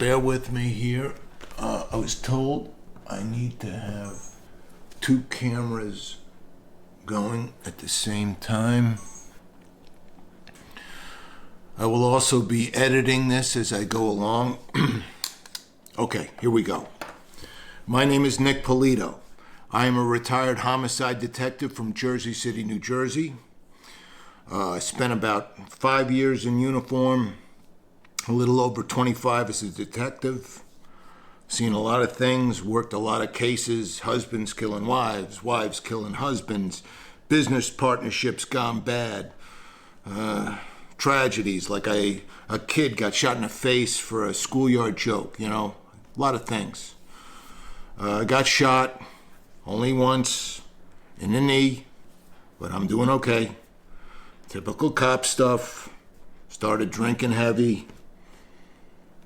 bear with me here. I was told I need to have 2 cameras going at the same time. I will also be editing this as I go along. Okay, here we go. My name is Nick Polito. I am a retired homicide detective from Jersey City, New Jersey. I spent about 5 years in uniform, a little over 25 as a detective. Seen a lot of things, worked a lot of cases, husbands killing wives, wives killing husbands, business partnerships gone bad, tragedies like a kid got shot in the face for a schoolyard joke, you know, a lot of things. I got shot only once in the knee, but I'm doing okay. Typical cop stuff. Started drinking heavy,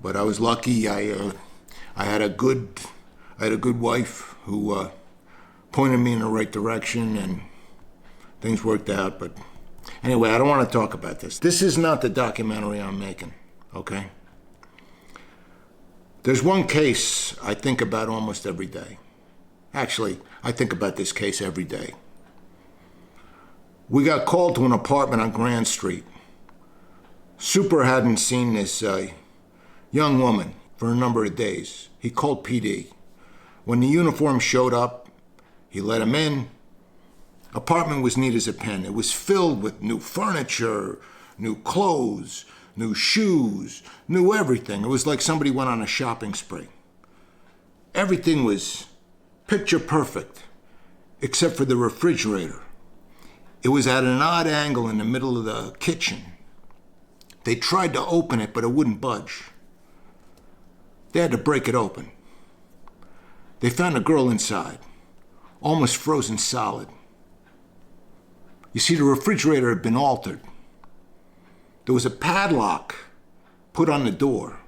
but I was lucky. I had a good wife who pointed me in the right direction, and things worked out. But anyway, I don't want to talk about this. This is not the documentary I'm making, okay? There's one case I think about almost every day. Actually, I think about this case every day. We got called to an apartment on Grand Street. Super hadn't seen this young woman for a number of days. He called PD. When the uniform showed up, he let him in. Apartment was neat as a pin. It was filled with new furniture, new clothes, new shoes, new everything. It was like somebody went on a shopping spree. Everything was picture perfect, except for the refrigerator. It was at an odd angle in the middle of the kitchen. They tried to open it, but it wouldn't budge. They had to break it open. They found a girl inside, almost frozen solid. You see, the refrigerator had been altered. There was a padlock put on the door,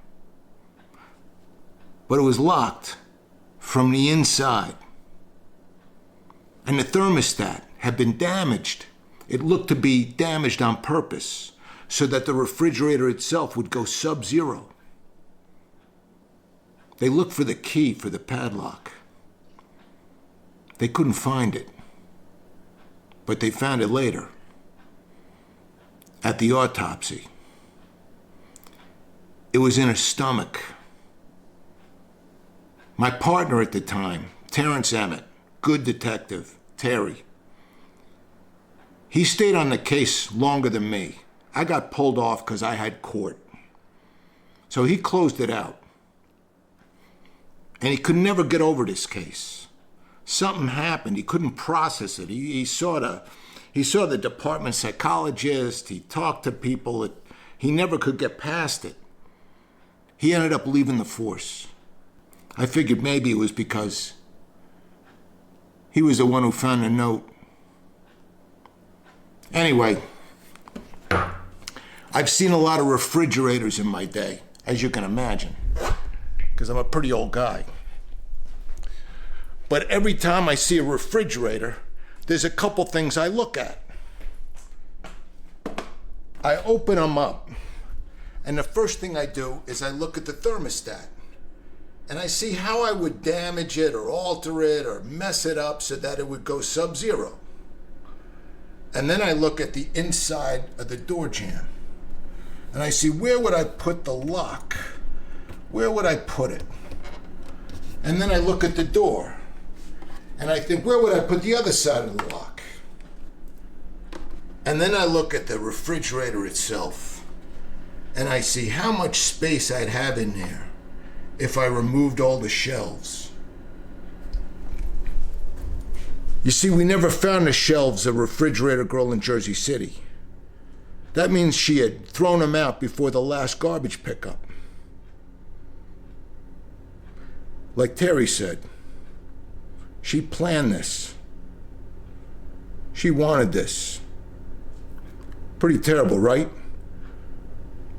but it was locked from the inside. And the thermostat had been damaged. It looked to be damaged on purpose so that the refrigerator itself would go sub-zero. They looked for the key for the padlock. They couldn't find it, but they found it later at the autopsy. It was in her stomach. My partner at the time, Terrence Emmett, good detective, Terry, he stayed on the case longer than me. I got pulled off because I had court. So he closed it out. And he could never get over this case. Something happened. He couldn't process it. He saw the department psychologist. He talked to people. He never could get past it. He ended up leaving the force. I figured maybe it was because he was the one who found the note. Anyway, I've seen a lot of refrigerators in my day, as you can imagine, because I'm a pretty old guy. But every time I see a refrigerator, there's a couple things I look at. I open them up, and the first thing I do is I look at the thermostat, and I see how I would damage it or alter it or mess it up so that it would go sub-zero. And then I look at the inside of the door jamb, and I see, where would I put the lock? Where would I put it? And then I look at the door, and I think, where would I put the other side of the lock? And then I look at the refrigerator itself, and I see how much space I'd have in there if I removed all the shelves. You see, we never found the shelves of Refrigerator Girl in Jersey City. That means she had thrown them out before the last garbage pickup. Like Terry said, she planned this. She wanted this. Pretty terrible, right?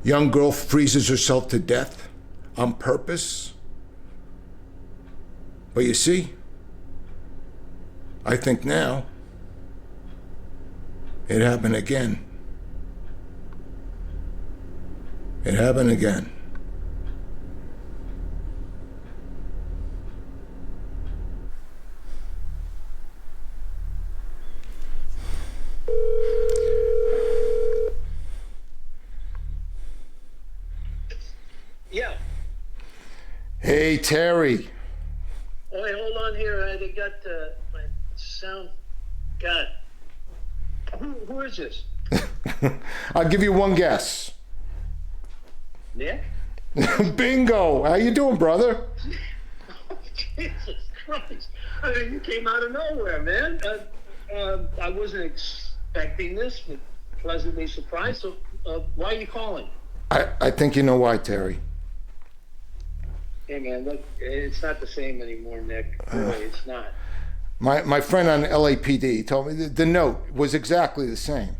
Young girl freezes herself to death on purpose. But you see, I think now it happened again. It happened again. Hey, Terry. Oh, wait, hold on here. I got my sound. God. Who is this? I'll give you one guess. Nick? Bingo. How you doing, brother? Oh, Jesus Christ. I mean, you came out of nowhere, man. I wasn't expecting this, but pleasantly surprised. So, why are you calling? I think you know why, Terry. Hey, man, look, it's not the same anymore, Nick. Really, it's not. My friend on LAPD told me the note was exactly the same.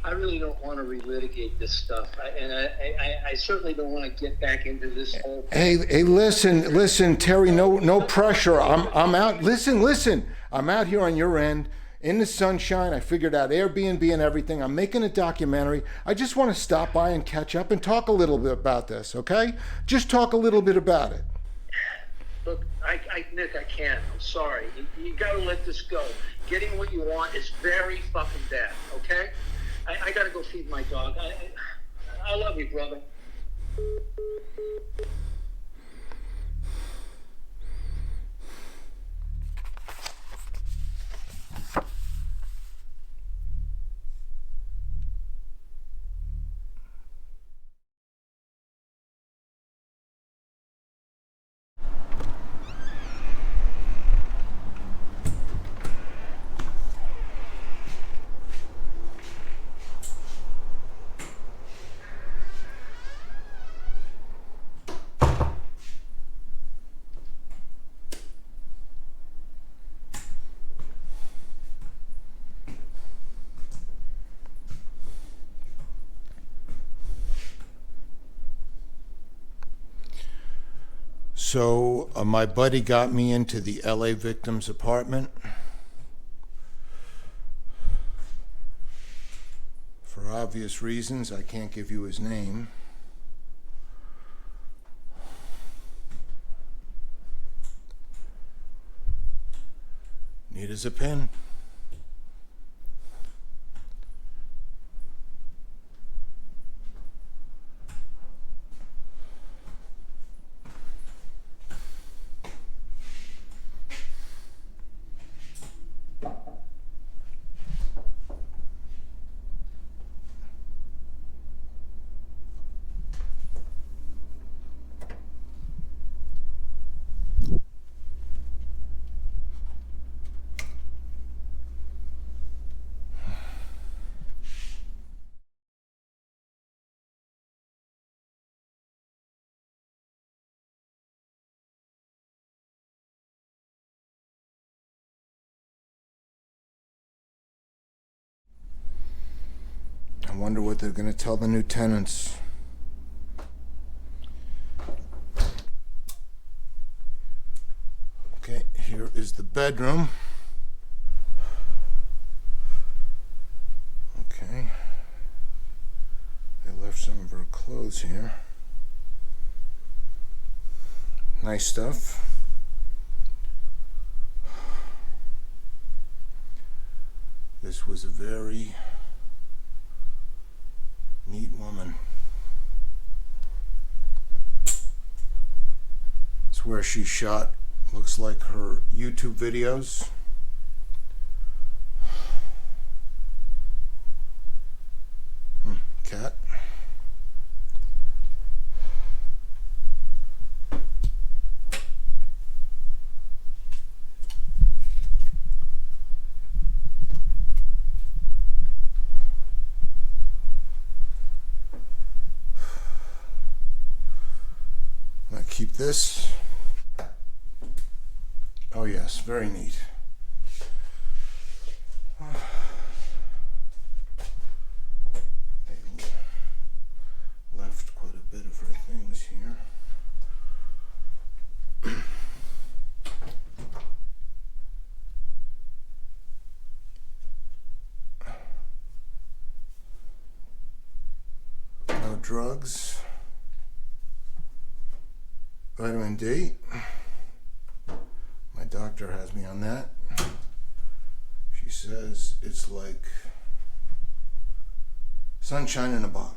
I really don't want to relitigate this stuff, I certainly don't want to get back into this whole. Hey, listen, Terry. No pressure. I'm out. Listen. I'm out here on your end in the sunshine. I figured out Airbnb and everything. I'm making a documentary. I just want to stop by and catch up and talk a little bit about this. Okay? Just talk a little bit about it. Look, Nick, I can't. I'm sorry. You got to let this go. Getting what you want is very fucking bad. Okay? I gotta go feed my dog. I love you, brother. So my buddy got me into the LA victim's apartment. For obvious reasons, I can't give you his name. Need as a pen. I wonder what they're going to tell the new tenants. Okay, here is the bedroom. Okay. They left some of her clothes here. Nice stuff. This was a very neat woman. It's where she shot, looks like, her YouTube videos. Cat. Keep this. Oh yes, very neat. Maybe left quite a bit of her things here. No drugs. Vitamin D. My doctor has me on that. She says it's like sunshine in a bottle.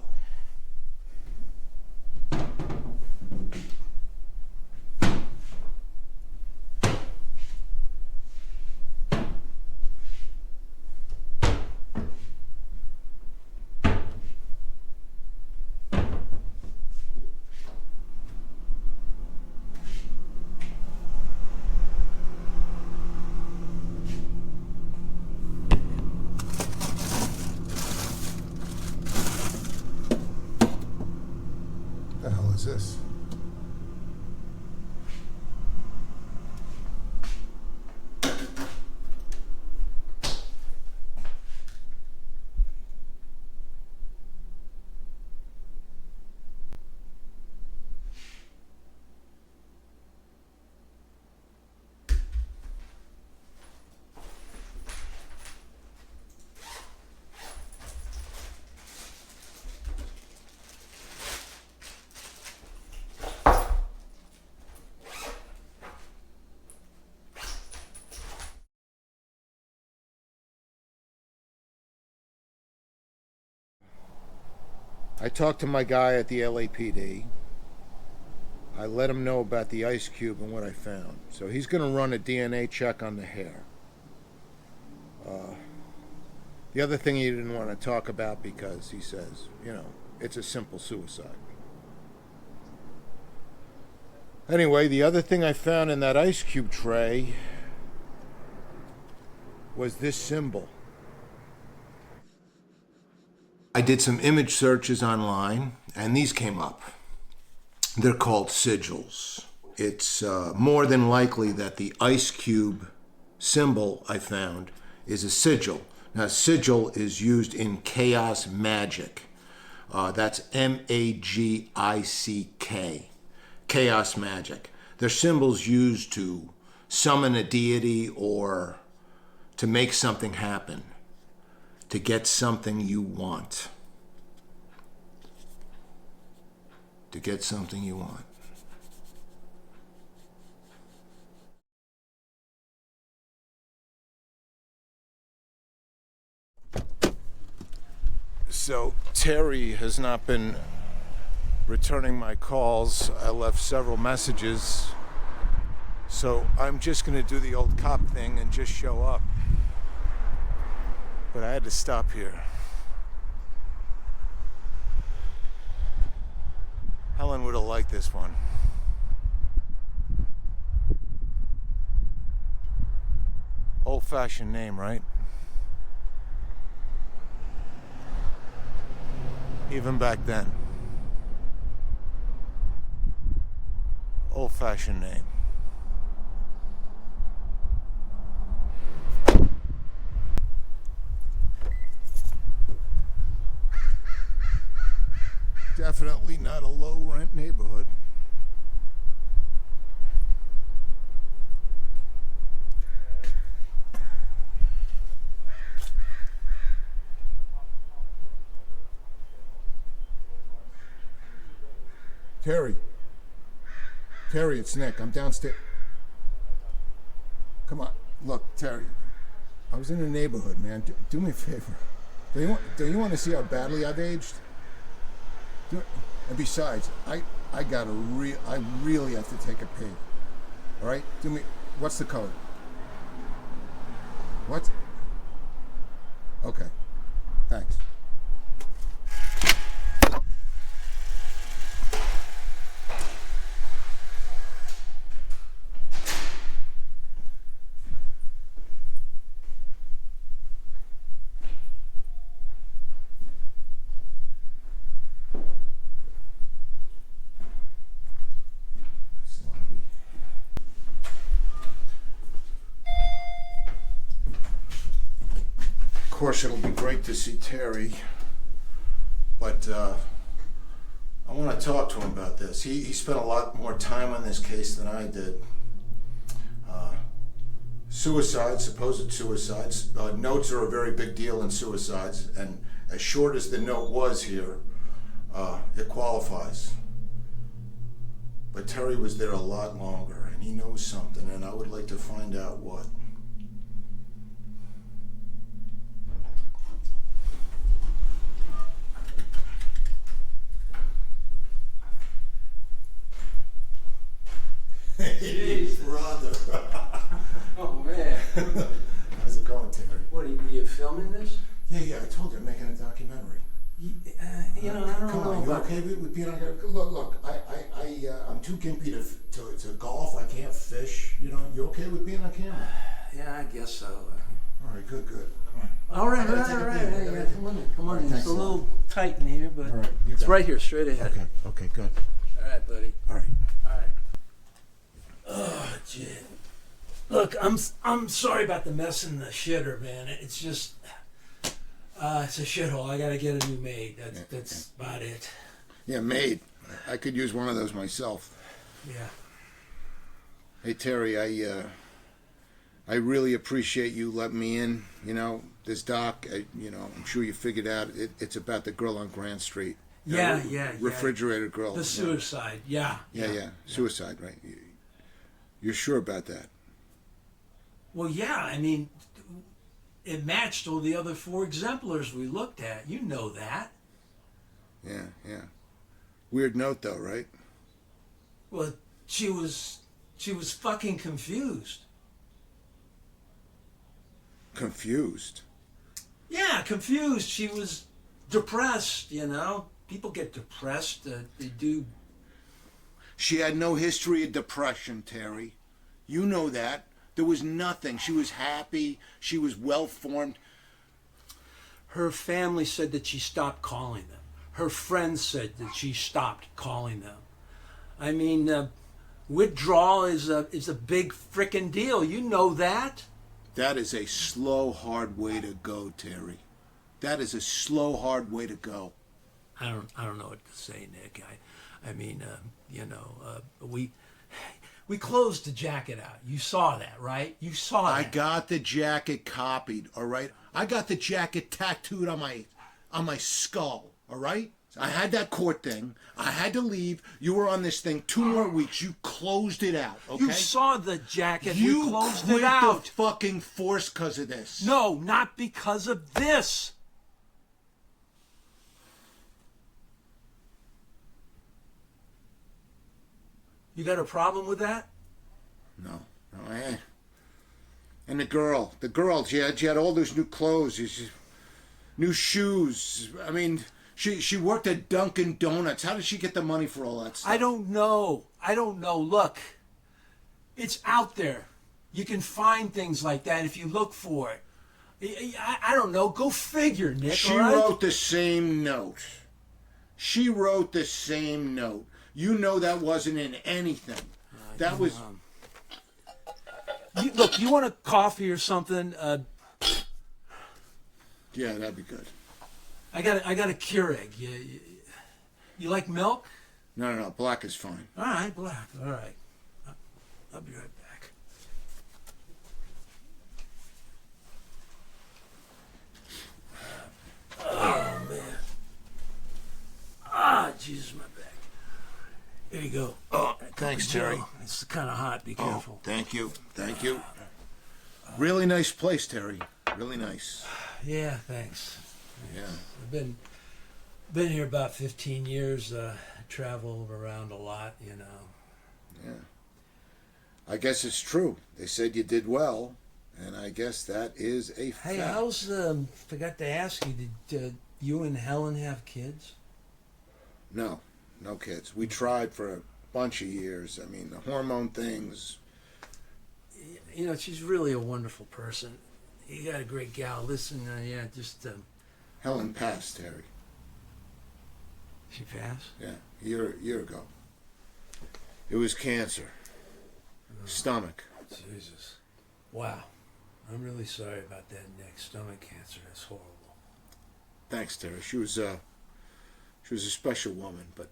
I talked to my guy at the LAPD. I let him know about the ice cube and what I found. So he's going to run a DNA check on the hair. The other thing he didn't want to talk about because he says, it's a simple suicide. Anyway, the other thing I found in that ice cube tray was this symbol. I did some image searches online, and these came up. They're called sigils. It's more than likely that the ice cube symbol I found is a sigil. Now, sigil is used in chaos magic. That's magick, chaos magic. They're symbols used to summon a deity or to make something happen, to get something you want. To get something you want. So Terry has not been returning my calls. I left several messages. So I'm just going to do the old cop thing and just show up. But I had to stop here. Helen would have liked this one. Old-fashioned name, right? Even back then. Old-fashioned name. Definitely not a low-rent neighborhood. Terry, it's Nick. I'm downstairs. Come on. Look, Terry. I was in the neighborhood, man. Do me a favor. Do you want to see how badly I've aged? And besides, I really have to take a pee. All right? What's the code? What? Okay. Thanks. Of course, it'll be great to see Terry, but I want to talk to him about this. He spent a lot more time on this case than I did. Suicides, supposed suicides. Notes are a very big deal in suicides, and as short as the note was here, it qualifies. But Terry was there a lot longer, and he knows something, and I would like to find out what. Hey, brother. Oh, man. How's it going, Terry? What, are you filming this? Yeah, I told you I'm making a documentary. I don't Come know on, you about... okay with being on here? Look, I'm too gimpy to golf. I can't fish. You okay with being on camera? Yeah, I guess so. All right, good. Come on. All right. Hey, come on. It's a little tight in here, but right, it's right here, straight ahead. Okay, good. All right, buddy. All right. Oh, gee. Look, I'm sorry about the mess in the shitter, man. It's just, it's a shithole. I gotta get a new maid. That's about it. Yeah, maid. I could use one of those myself. Yeah. Hey, Terry, I really appreciate you letting me in. This doc, I'm sure you figured out it's about the girl on Grand Street. Yeah. Refrigerator girl. The suicide, yeah. Suicide, right? You're sure about that? Well, yeah, I mean, it matched all the other 4 exemplars we looked at. You know that. Yeah. Weird note, though, right? Well, she was fucking confused. Confused? Yeah, confused. She was depressed, you know. People get depressed. They do. She had no history of depression, Terry. You know that. There was nothing. She was happy. She was well-formed. Her family said that she stopped calling them. Her friends said that she stopped calling them. I mean, withdrawal is a big frickin' deal. You know that. That is a slow, hard way to go, Terry. That is a slow, hard way to go. I don't know what to say, Nick. I mean, we closed the jacket out. You saw that, right? You saw that. I got the jacket copied, all right? I got the jacket tattooed on my skull, all right? I had that court thing. I had to leave. You were on this thing 2 more weeks. You closed it out, okay? You saw the jacket. You we closed quit it out. the fucking force because of this. No, not because of this. You got a problem with that? No, and the girl, she had all those new clothes, new shoes. I mean, she worked at Dunkin' Donuts. How did she get the money for all that stuff? I don't know. Look, it's out there. You can find things like that if you look for it. I don't know. Go figure, Nick. She all right? wrote the same note. You know that wasn't in anything. That was... Look, you want a coffee or something? Yeah, that'd be good. I got a Keurig. You like milk? No, black is fine. All right, black. All right. I'll be right back. Oh, man. Jesus, my back. There you go. Oh, thanks, Terry. It's kind of hot. Be careful. Thank you. Really nice place, Terry. Really nice. Yeah, thanks. Yeah. I've been here about 15 years. I travel around a lot, you know. Yeah. I guess it's true. They said you did well, and I guess that is a fact. Hey, forgot to ask you, did you and Helen have kids? No kids. We tried for a bunch of years. I mean, the hormone things. You know, she's really a wonderful person. You got a great gal. Listen, Helen passed, Terry. She passed? Yeah, a year ago. It was cancer. Stomach. Jesus. Wow. I'm really sorry about that, Nick. Stomach cancer. That's horrible. Thanks, Terry. She was a special woman, but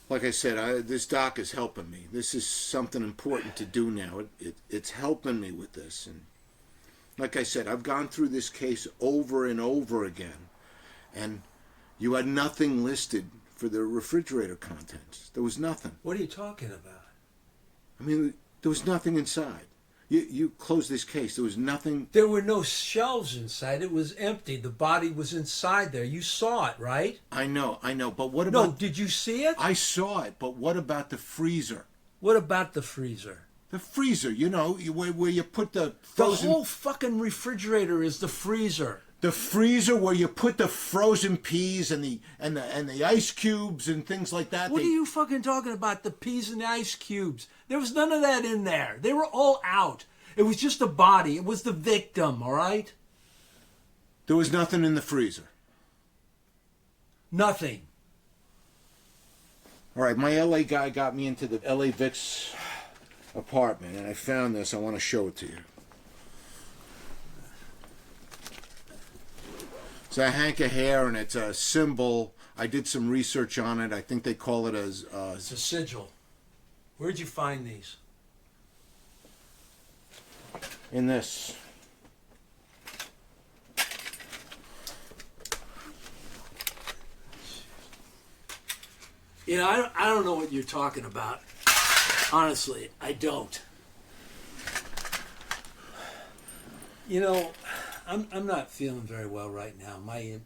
like I said, this doc is helping me. This is something important to do now. It's helping me with this. And like I said, I've gone through this case over and over again. And you had nothing listed for the refrigerator contents. There was nothing. What are you talking about? I mean, there was nothing inside. You closed this case. There was nothing. There were no shelves inside. It was empty. The body was inside there. You saw it, right? I know. But what about... No, did you see it? I saw it, but what about the freezer? What about the freezer? The freezer, you know, where you put the frozen... The whole fucking refrigerator is the freezer. The freezer where you put the frozen peas and the ice cubes and things like that. What are you fucking talking about? The peas and the ice cubes. There was none of that in there. They were all out. It was just a body. It was the victim, all right? There was nothing in the freezer. Nothing. All right, my LA guy got me into the LA Vic's apartment, and I found this. I want to show it to you. It's a hank of hair, and it's a symbol. I did some research on it. I think they call it as... It's a sigil. Where'd you find these? In this. You know, I don't know what you're talking about. Honestly, I don't. You know, I'm not feeling very well right now. My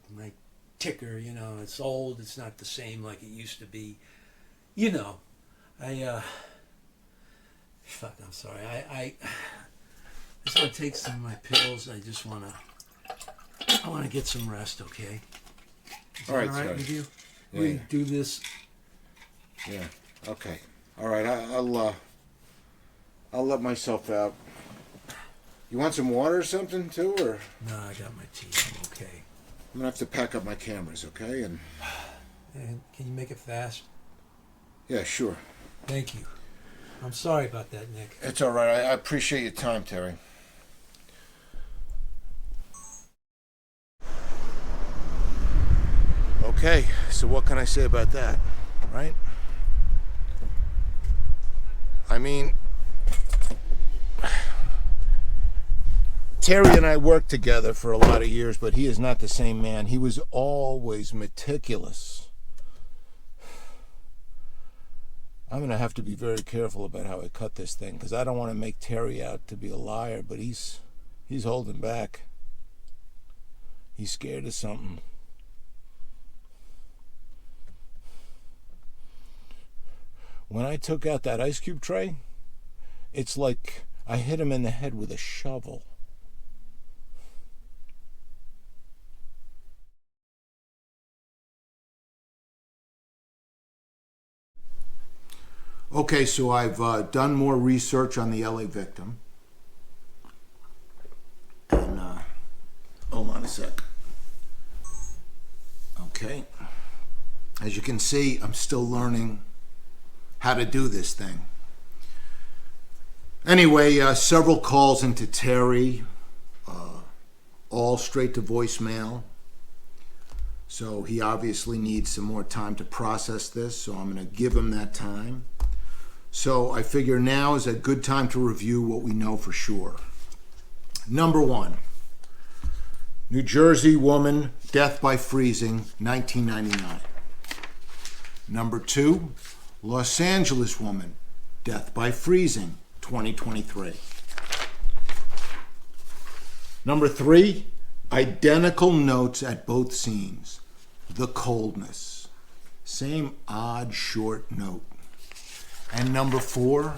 ticker, you know, it's old, it's not the same like it used to be. Fuck, I'm sorry. I just want to take some of my pills. I want to get some rest, okay? Is All right, that all right sir. with you? Yeah, We yeah. do this. Yeah. Okay. All right. I'll let myself out. You want some water or something too, or? No, I got my tea. I'm okay. I'm gonna have to pack up my cameras, okay? And And can you make it fast? yeah, sure. Thank you. I'm sorry about that, Nick. It's all right. I appreciate your time, Terry. Okay, so what can I say about that, right? I mean, Terry and I worked together for a lot of years, but he is not the same man. He was always meticulous. I'm going to have to be very careful about how I cut this thing, because I don't want to make Terry out to be a liar, but he's holding back. He's scared of something. When I took out that ice cube tray, it's like I hit him in the head with a shovel. Okay, so I've done more research on the LA victim. And, hold on a sec. Okay. As you can see, I'm still learning how to do this thing. Anyway, several calls into Terry, all straight to voicemail. So he obviously needs some more time to process this, so I'm going to give him that time. So I figure now is a good time to review what we know for sure. Number one, New Jersey woman, death by freezing, 1999. Number two, Los Angeles woman, death by freezing, 2023. Number three, identical notes at both scenes. The Coldness. Same odd short note. And number four,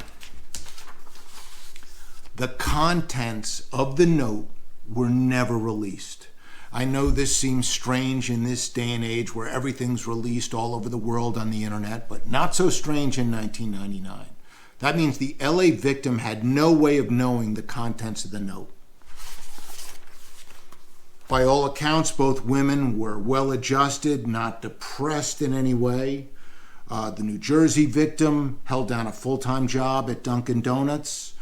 the contents of the note were never released. I know this seems strange in this day and age where everything's released all over the world on the internet, but not so strange in 1999. That means the LA victim had no way of knowing the contents of the note. By all accounts, both women were well-adjusted, not depressed in any way. The New Jersey victim held down a full-time job at Dunkin' Donuts.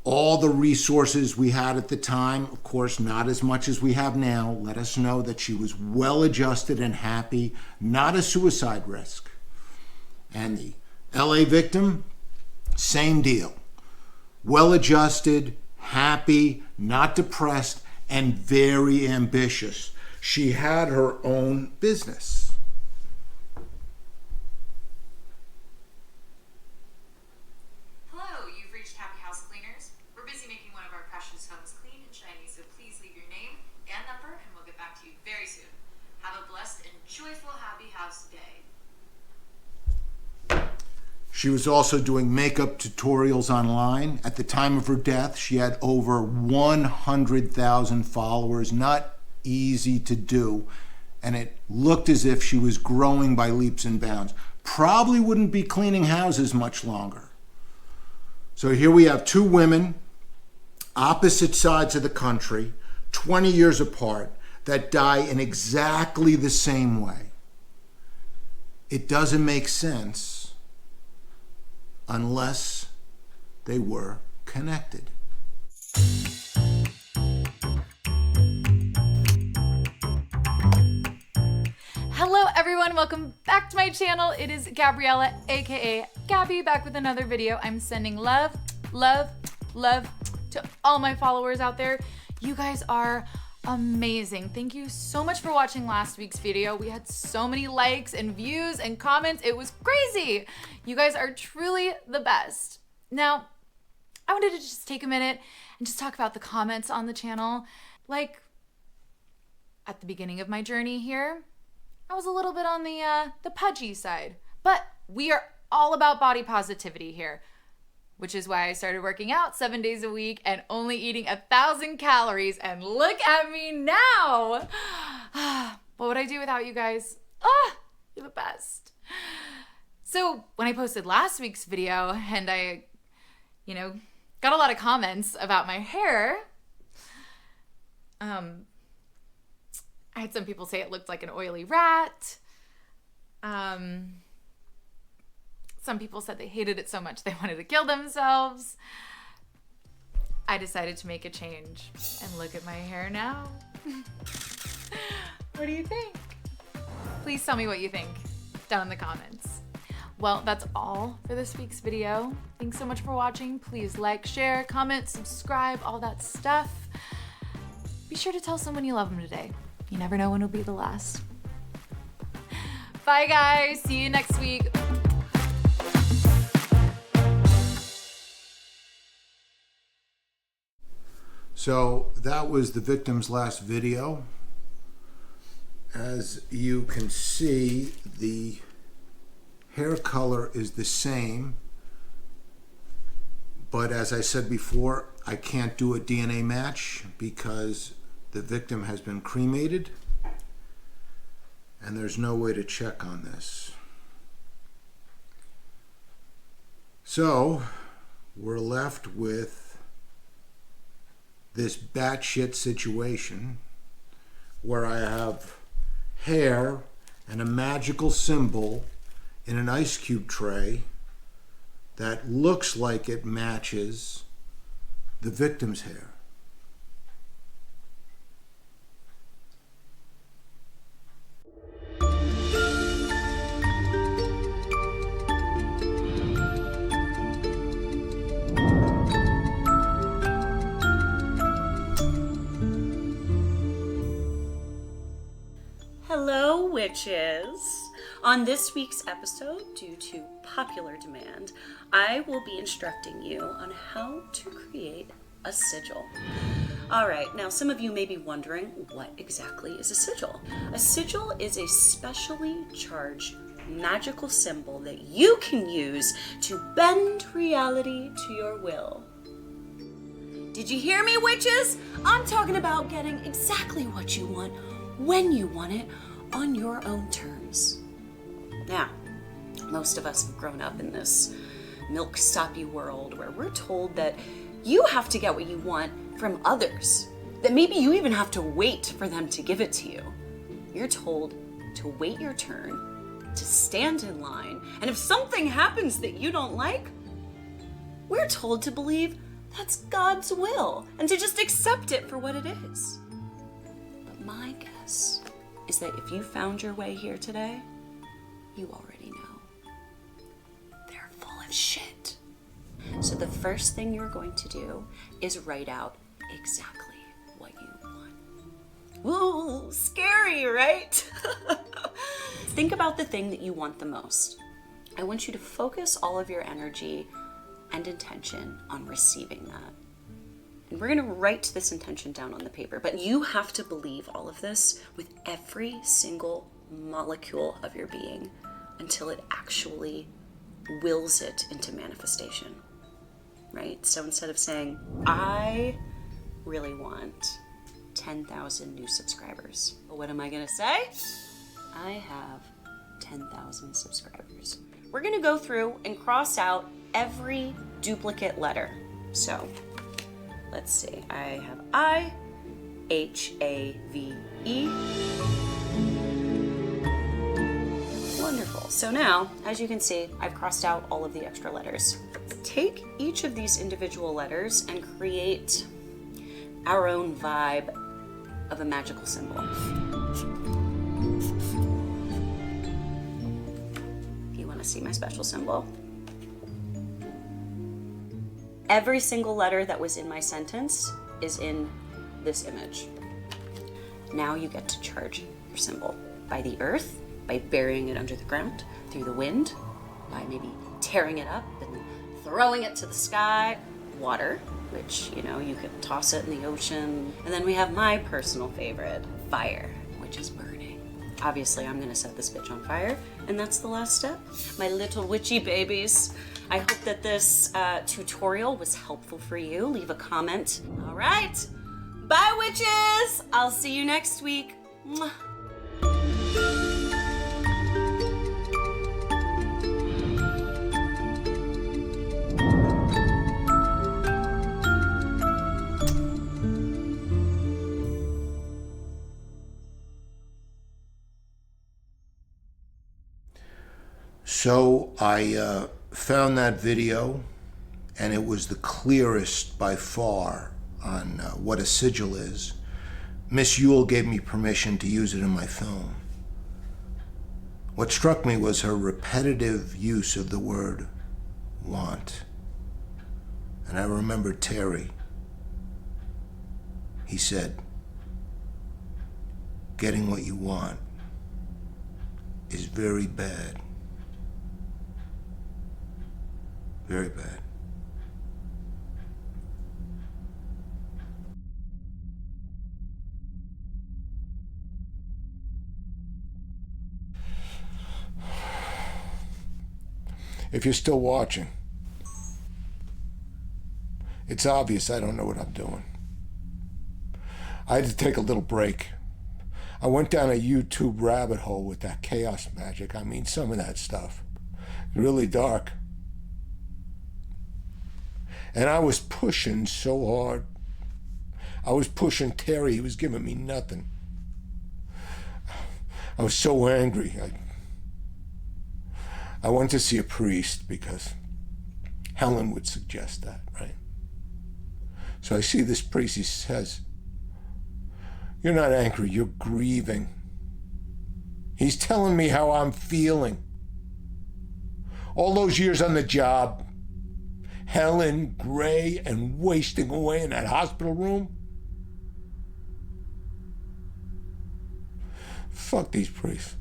All the resources we had at the time, of course, not as much as we have now, let us know that she was well-adjusted and happy, not a suicide risk. And the LA victim, same deal. Well-adjusted, happy, not depressed, and very ambitious. She had her own business. Hello, you've reached Happy House Cleaners. We're busy making one of our precious homes clean and shiny, so please leave your name and number and we'll get back to you very soon. Have a blessed and joyful Happy House day. She was also doing makeup tutorials online. At the time of her death, she had over 100,000 followers. Not easy to do. And it looked as if she was growing by leaps and bounds. Probably wouldn't be cleaning houses much longer. So here we have two women, opposite sides of the country, 20 years apart, that die in exactly the same way. It doesn't make sense unless they were connected. Hello everyone, welcome back to my channel. It is Gabriella, aka Gabby, back with another video. I'm sending love to all my followers out there. You guys are amazing. Thank you so much for watching last week's video. We had so many likes and views and comments. It was crazy. You guys are truly the best. Now, I wanted to just take a minute and just talk about the comments on the channel. Like, At the beginning of my journey here, I was a little bit on the pudgy side, but we are all about body positivity here, which is why I started working out 7 days a week and only eating 1,000 calories, and look at me now. What would I do without you guys? You're the best. So when I posted last week's video and I, got a lot of comments about my hair, I had some people say it looked like an oily rat. Some people said they hated it so much they wanted to kill themselves. I decided to make a change, and look at my hair now. What do you think? Please tell me what you think down in the comments. Well, that's all for this week's video. Thanks so much for watching. Please like, share, comment, subscribe, all that stuff. Be sure to tell someone you love them today. You never know when it'll be the last. Bye guys, see you next week. So that was the victim's last video. As you can see, the hair color is the same, but as I said before, I can't do a DNA match because the victim has been cremated and there's no way to check on this. So we're left with this batshit situation where I have hair and a magical symbol in an ice cube tray that looks like it matches the victim's hair. Hello, witches! On this week's episode, due to popular demand, I will be instructing you on how to create a sigil. Alright, now some of you may be wondering, what exactly is a sigil? A sigil is a specially charged magical symbol that you can use to bend reality to your will. Did you hear me, witches? I'm talking about getting exactly what you want, when you want it, on your own terms. Now, most of us have grown up in this milk-soppy world where we're told that you have to get what you want from others, that maybe you even have to wait for them to give it to you. You're told to wait your turn, to stand in line, and if something happens that you don't like, we're told to believe that's God's will and to just accept it for what it is. But my guess is that if you found your way here today, you already know. They're full of shit. So the first thing you're going to do is write out exactly what you want. Ooh, scary, right? Think about the thing that you want the most. I want you to focus all of your energy and intention on receiving that. And we're going to write this intention down on the paper, but you have to believe all of this with every single molecule of your being until it actually wills it into manifestation, right? So instead of saying, I really want 10,000 new subscribers, well, what am I going to say? I have 10,000 subscribers. We're going to go through and cross out every duplicate letter. So let's see, I have I, H-A-V-E. Wonderful. So now, as you can see, I've crossed out all of the extra letters. Take each of these individual letters and create our own vibe of a magical symbol. You want to see my special symbol? Every single letter that was in my sentence is in this image. Now you get to charge your symbol by the earth, by burying it under the ground, through the wind, by maybe tearing it up and throwing it to the sky, water, which, you could toss it in the ocean. And then we have my personal favorite, fire, which is burning. Obviously, I'm gonna set this bitch on fire, and that's the last step. My little witchy babies. I hope that this tutorial was helpful for you. Leave a comment. All right, bye witches! I'll see you next week. Mwah. So I found that video, and it was the clearest by far on what a sigil is. Miss Ule gave me permission to use it in my film. What struck me was her repetitive use of the word want. And I remembered Terry. He said, getting what you want is very bad. Very bad. If you're still watching, it's obvious I don't know what I'm doing. I had to take a little break. I went down a YouTube rabbit hole with that chaos magic. I mean, some of that stuff. Really dark. And I was pushing so hard. I was pushing Terry. He was giving me nothing. I was so angry. I went to see a priest because Helen would suggest that, right? So I see this priest. He says, "You're not angry, you're grieving." He's telling me how I'm feeling. All those years on the job, Helen, gray, and wasting away in that hospital room. Fuck these priests.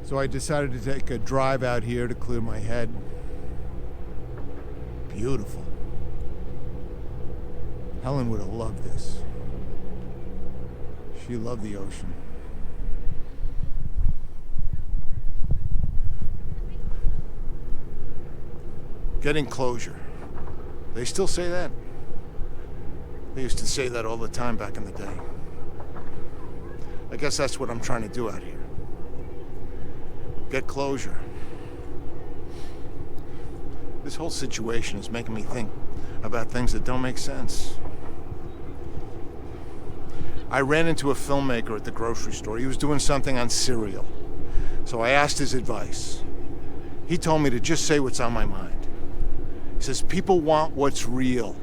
So I decided to take a drive out here to clear my head. Beautiful. Helen would have loved this. She loved the ocean. Getting closure. They still say that? They used to say that all the time back in the day. I guess that's what I'm trying to do out here. Get closure. This whole situation is making me think about things that don't make sense. I ran into a filmmaker at the grocery store. He was doing something on cereal. So I asked his advice. He told me to just say what's on my mind. He says, people want what's real.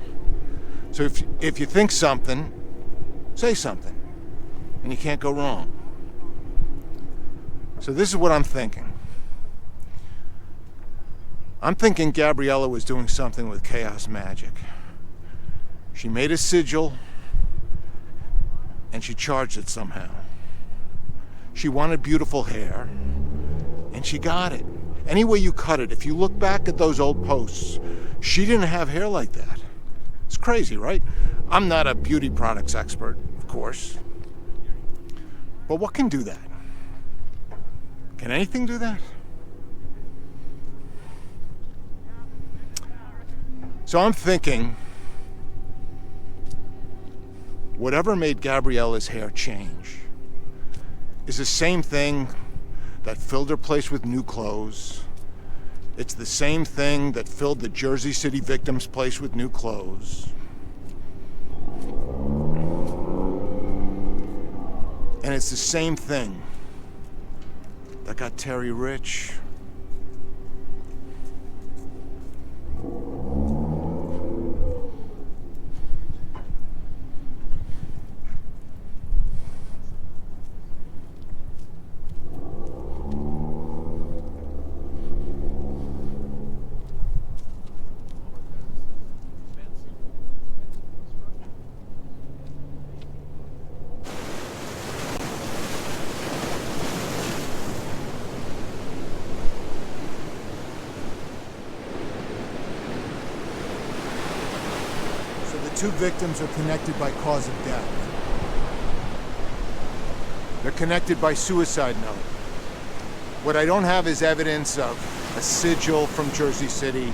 So if you think something, say something. And you can't go wrong. So this is what I'm thinking. I'm thinking Gabriella was doing something with chaos magic. She made a sigil, and she charged it somehow. She wanted beautiful hair, and she got it. Any way you cut it, if you look back at those old posts, she didn't have hair like that. It's crazy, right? I'm not a beauty products expert, of course. But what can do that? Can anything do that? So I'm thinking, whatever made Gabriella's hair change is the same thing that filled her place with new clothes. It's the same thing that filled the Jersey City victim's place with new clothes. And it's the same thing that got Terry rich. two victims are connected by cause of death. They're connected by suicide note. What I don't have is evidence of a sigil from Jersey City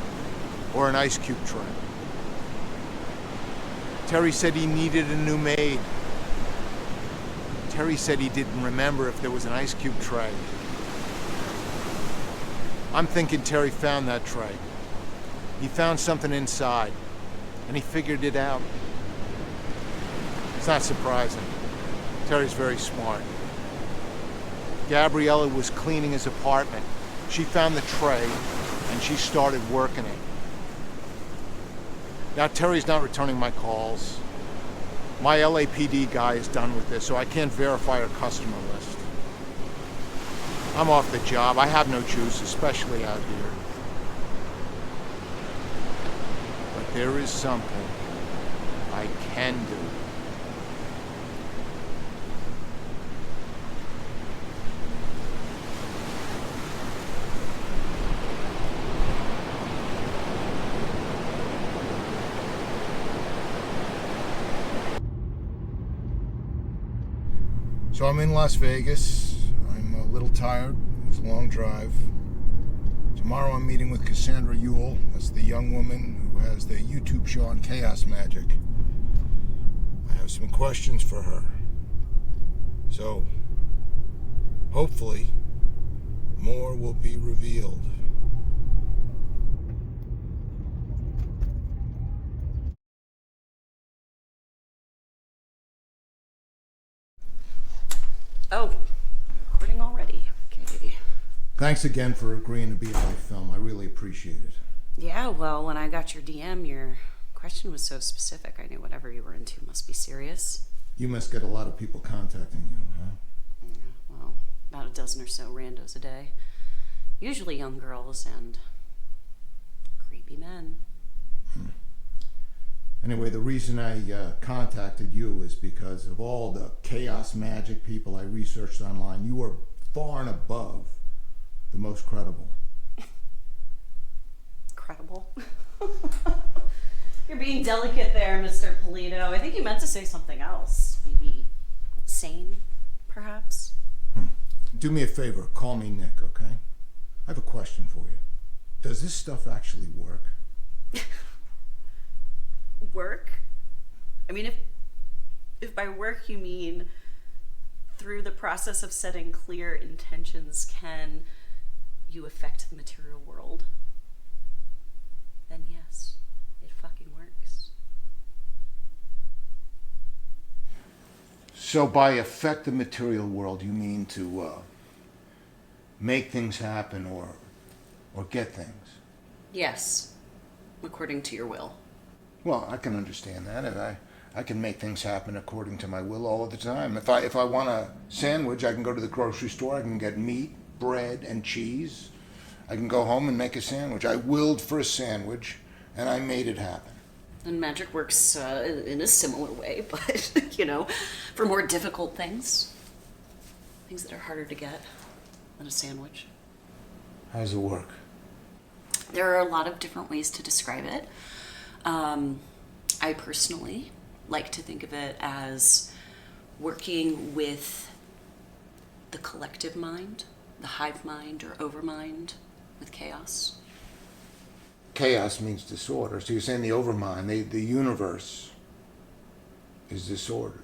or an ice cube tray. Terry said he needed a new maid. Terry said he didn't remember if there was an ice cube tray. I'm thinking Terry found that tray. He found something inside, and he figured it out. It's not surprising. Terry's very smart. Gabriella was cleaning his apartment. She found the tray, and she started working it. Now, Terry's not returning my calls. My LAPD guy is done with this, so I can't verify her customer list. I'm off the job. I have no juice, especially out here. But there is something I can do. So I'm in Las Vegas. I'm a little tired. It was a long drive. Tomorrow I'm meeting with Cassandra Ule. That's the young woman who has the YouTube show on chaos magic. I have some questions for her. So, hopefully, more will be revealed. Oh, recording already. Okay. Thanks again for agreeing to be in my film. I really appreciate it. Yeah, well, when I got your DM, your question was so specific. I knew whatever you were into must be serious. You must get a lot of people contacting you, huh? Yeah, well, about a dozen or so randos a day. Usually young girls and creepy men. Anyway, the reason I contacted you is because of all the chaos magic people I researched online. You are far and above the most credible. Credible? You're being delicate there, Mr. Polito. I think you meant to say something else. Maybe sane, perhaps? Do me a favor, call me Nick, okay? I have a question for you. Does this stuff actually work? Work? I mean, if by work you mean through the process of setting clear intentions can you affect the material world, then yes, it fucking works. So by affect the material world, you mean to make things happen or get things? Yes, according to your will. Well, I can understand that, and I can make things happen according to my will all of the time. If I want a sandwich, I can go to the grocery store, I can get meat, bread, and cheese. I can go home and make a sandwich. I willed for a sandwich, and I made it happen. And magic works in a similar way, but, for more difficult things. Things that are harder to get than a sandwich. How does it work? There are a lot of different ways to describe it. I personally like to think of it as working with the collective mind, the hive mind or overmind with chaos. Chaos means disorder. So you're saying the overmind, the universe is disordered.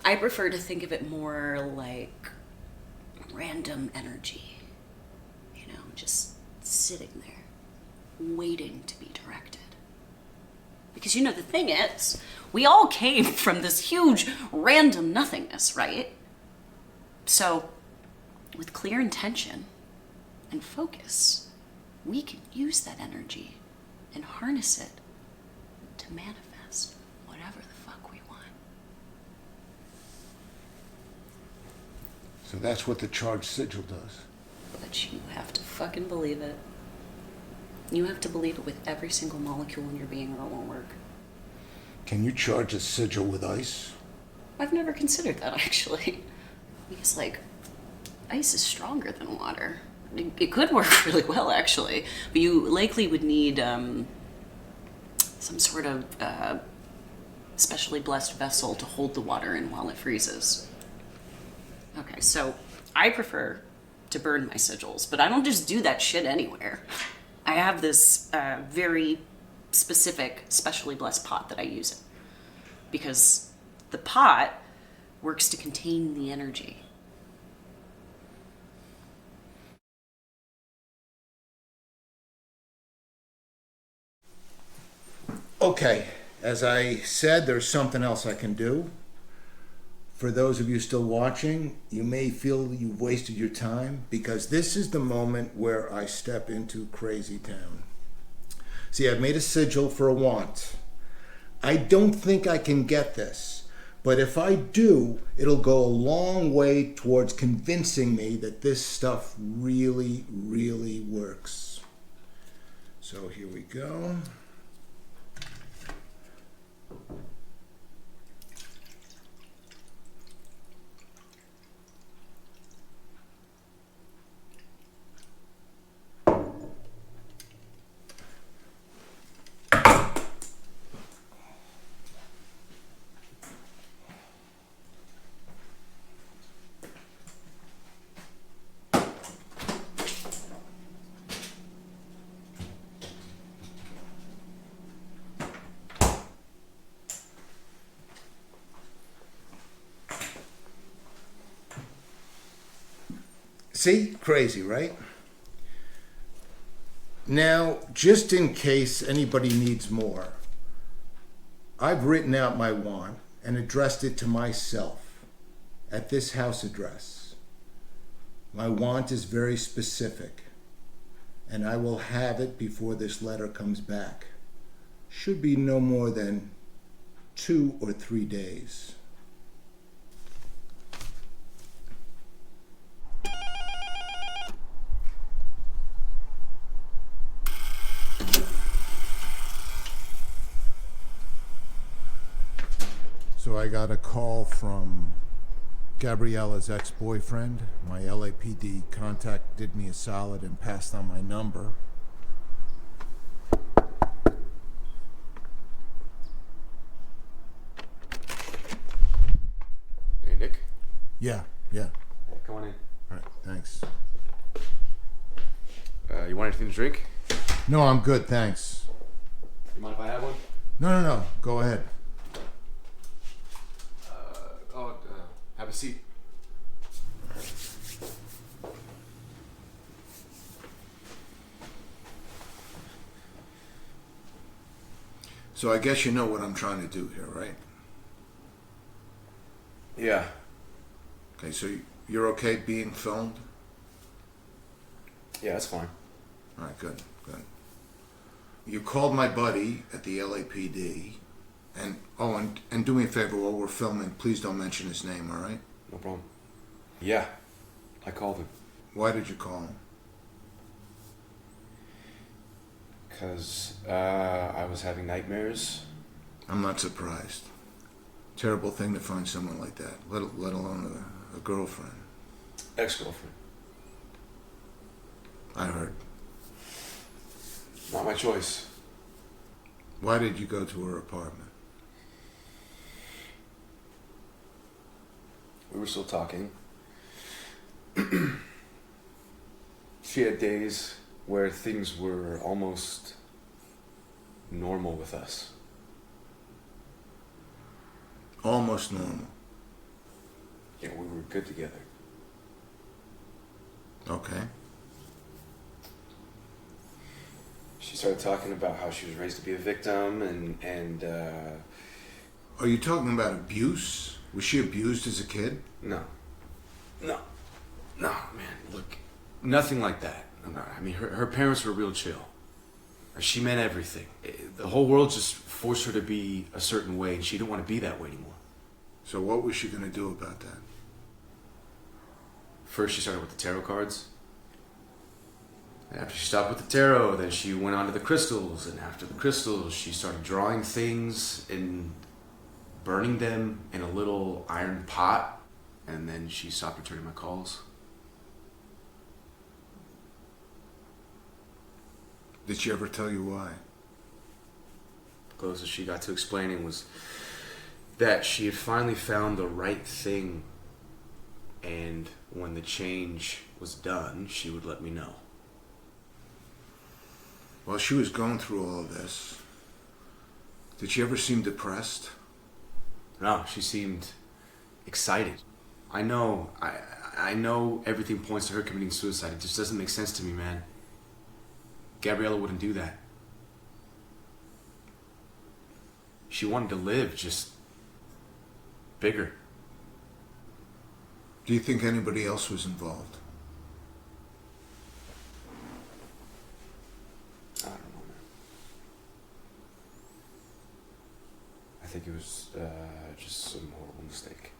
I prefer to think of it more like random energy, just sitting there, waiting to be directed. Because the thing is, we all came from this huge random nothingness, right? So, with clear intention and focus, we can use that energy and harness it to manifest whatever the fuck we want. So that's what the charged sigil does. But you have to fucking believe it. You have to believe it with every single molecule in your being or it won't work. Can you charge a sigil with ice? I've never considered that, actually. Because, ice is stronger than water. It could work really well, actually. But you likely would need some sort of specially blessed vessel to hold the water in while it freezes. Okay, so I prefer to burn my sigils, but I don't just do that shit anywhere. I have this very specific, specially blessed pot that I use it. Because the pot works to contain the energy. Okay, as I said, there's something else I can do. For those of you still watching, you may feel you've wasted your time because this is the moment where I step into crazy town. See, I've made a sigil for a want. I don't think I can get this, but if I do, it'll go a long way towards convincing me that this stuff really, really works. So here we go. See? Crazy, right? Now, just in case anybody needs more, I've written out my want and addressed it to myself at this house address. My want is very specific, and I will have it before this letter comes back. Should be no more than 2 or 3 days. So I got a call from Gabriela's ex-boyfriend. My LAPD contact did me a solid and passed on my number. Hey, Nick. Yeah. Hey, come on in. All right, thanks. You want anything to drink? No, I'm good, thanks. You mind if I have one? No. Go ahead. Have a seat. So I guess you know what I'm trying to do here, right? Yeah. Okay, so you're okay being filmed? Yeah, that's fine. All right, good. You called my buddy at the LAPD, and do me a favor while we're filming, please don't mention his name, all right? No problem. Yeah, I called him. Why did you call him? Because I was having nightmares. I'm not surprised. Terrible thing to find someone like that, let alone a girlfriend. Ex-girlfriend. I heard. Not my choice. Why did you go to her apartment? We were still talking. She had days where things were almost normal with us. Almost normal. Yeah, we were good together. Okay. She started talking about how she was raised to be a victim and Are you talking about abuse? Was she abused as a kid? No, man, look, nothing like that. No, I mean, her parents were real chill. She meant everything. The whole world just forced her to be a certain way, and she didn't want to be that way anymore. So what was she going to do about that? First, she started with the tarot cards. And after she stopped with the tarot, then she went on to the crystals. And after the crystals, she started drawing things and burning them in a little iron pot. And then she stopped returning my calls. Did she ever tell you why? The closest she got to explaining was that she had finally found the right thing, and when the change was done, she would let me know. While she was going through all of this, did she ever seem depressed? No, she seemed excited. I know everything points to her committing suicide. It just doesn't make sense to me, man. Gabriella wouldn't do that. She wanted to live, just bigger. Do you think anybody else was involved? I don't know, man. I think it was just some horrible mistake.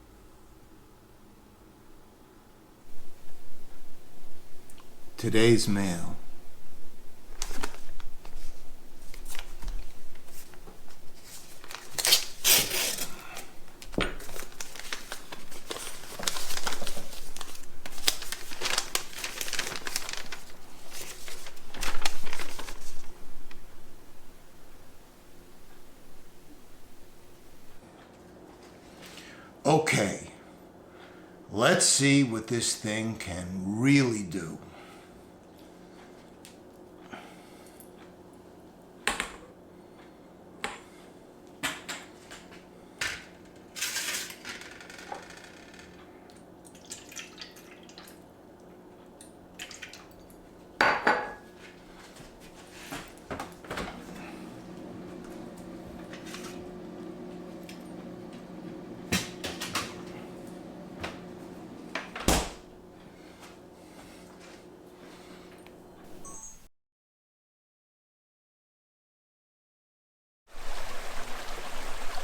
Today's mail. Okay, let's see what this thing can really do.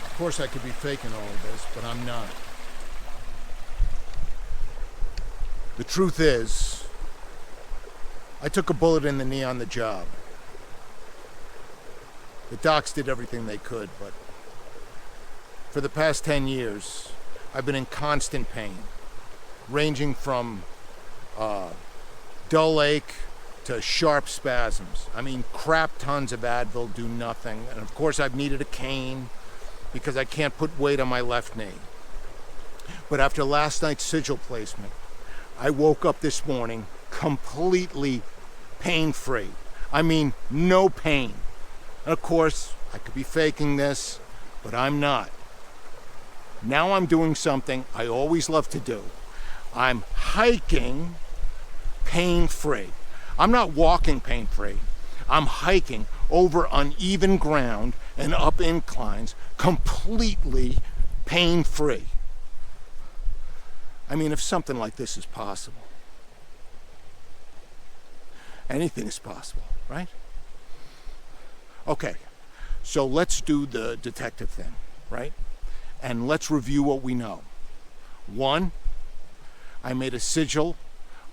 Of course I could be faking all of this, but I'm not. The truth is, I took a bullet in the knee on the job. The docs did everything they could, but for the past 10 years, I've been in constant pain, ranging from dull ache to sharp spasms. I mean, crap tons of Advil do nothing, and of course I've needed a cane, because I can't put weight on my left knee. But after last night's sigil placement, I woke up this morning completely pain-free. I mean, no pain. And of course, I could be faking this, but I'm not. Now I'm doing something I always love to do. I'm hiking pain-free. I'm not walking pain-free. I'm hiking over uneven ground and up inclines completely pain-free. I mean, if something like this is possible, anything is possible, right? Okay, so let's do the detective thing, right? And let's review what we know. 1, I made a sigil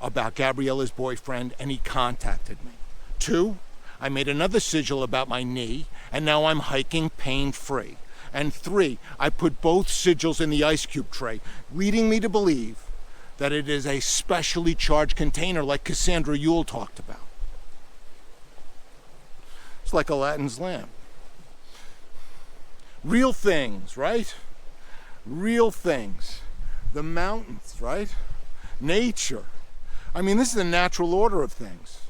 about Gabriella's boyfriend and he contacted me. 2, I made another sigil about my knee, and now I'm hiking pain-free. And 3, I put both sigils in the ice cube tray, leading me to believe that it is a specially charged container like Cassandra Ule talked about. It's like Aladdin's lamp. Real things, right? Real things. The mountains, right? Nature. I mean, this is the natural order of things.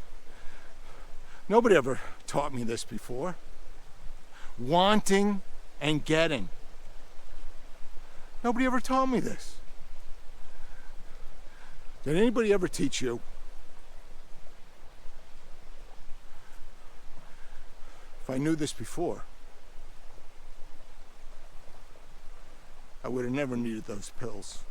Nobody ever taught me this before. Wanting and getting. Nobody ever taught me this. Did anybody ever teach you? If I knew this before, I would have never needed those pills.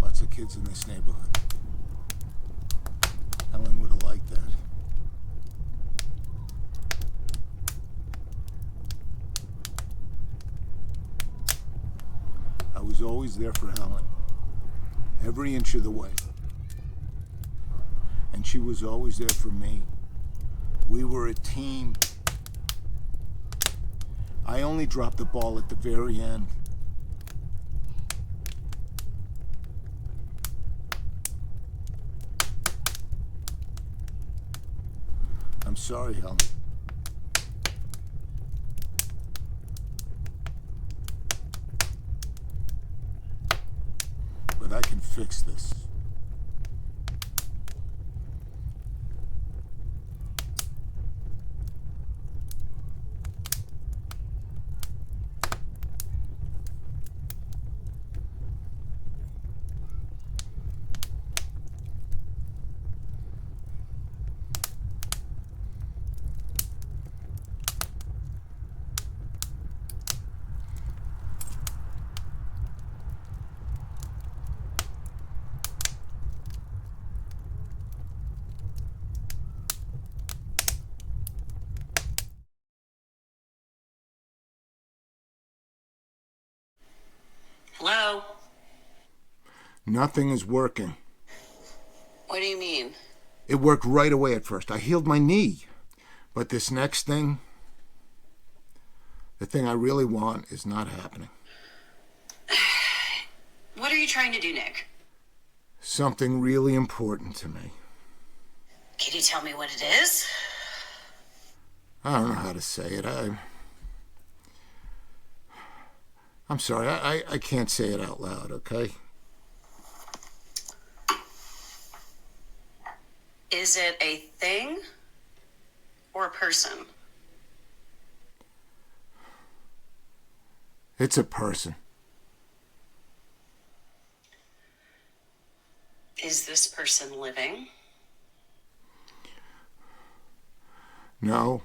Lots of kids in this neighborhood. Helen would have liked that. always there for Helen, every inch of the way. And she was always there for me. We were a team. I only dropped the ball at the very end. I'm sorry, Helen. But I can fix this. Hello? Nothing is working. What do you mean? It worked right away at first. I healed my knee. But this next thing, the thing I really want, is not happening. What are you trying to do, Nick? Something really important to me. Can you tell me what it is? I don't know how to say it. I'm sorry. I can't say it out loud, okay? Is it a thing or a person? It's a person. Is this person living? No.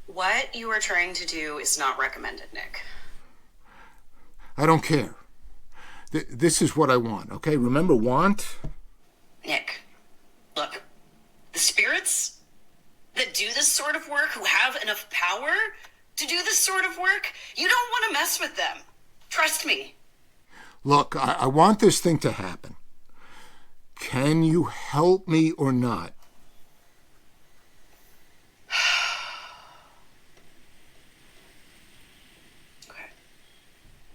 What you are trying to do is not recommended, Nick. I don't care. This is what I want, okay? Remember want? Nick, look, the spirits that do this sort of work, who have enough power to do this sort of work, you don't want to mess with them. Trust me. Look, I want this thing to happen. Can you help me or not? Okay.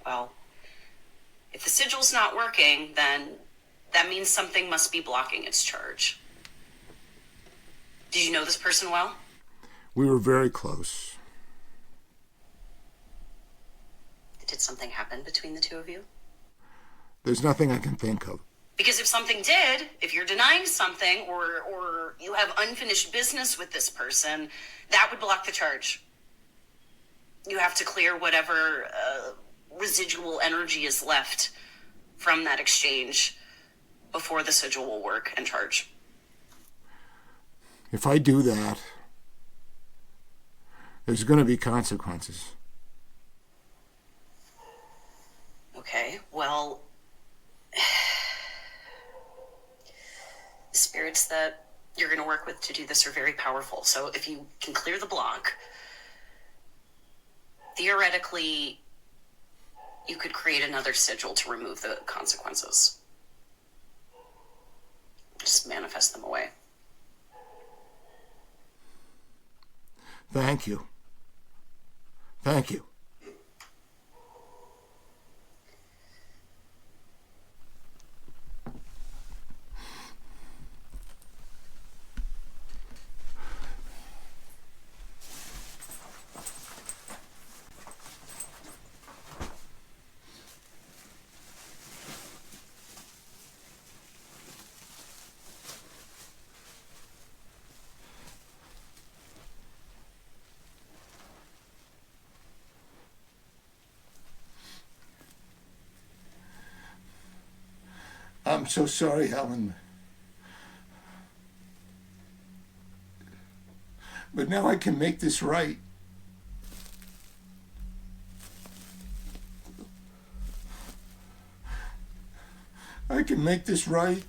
Well, if the sigil's not working, then that means something must be blocking its charge. Did you know this person well? We were very close. Did something happen between the two of you? There's nothing I can think of. Because if something did, if you're denying something or you have unfinished business with this person, that would block the charge. You have to clear whatever residual energy is left from that exchange before the sigil will work and charge. If I do that, there's going to be consequences. Okay, well, the spirits that you're going to work with to do this are very powerful. So if you can clear the block, theoretically, you could create another sigil to remove the consequences. Just manifest them away. Thank you. Thank you. I'm so sorry, Helen. But now I can make this right. I can make this right.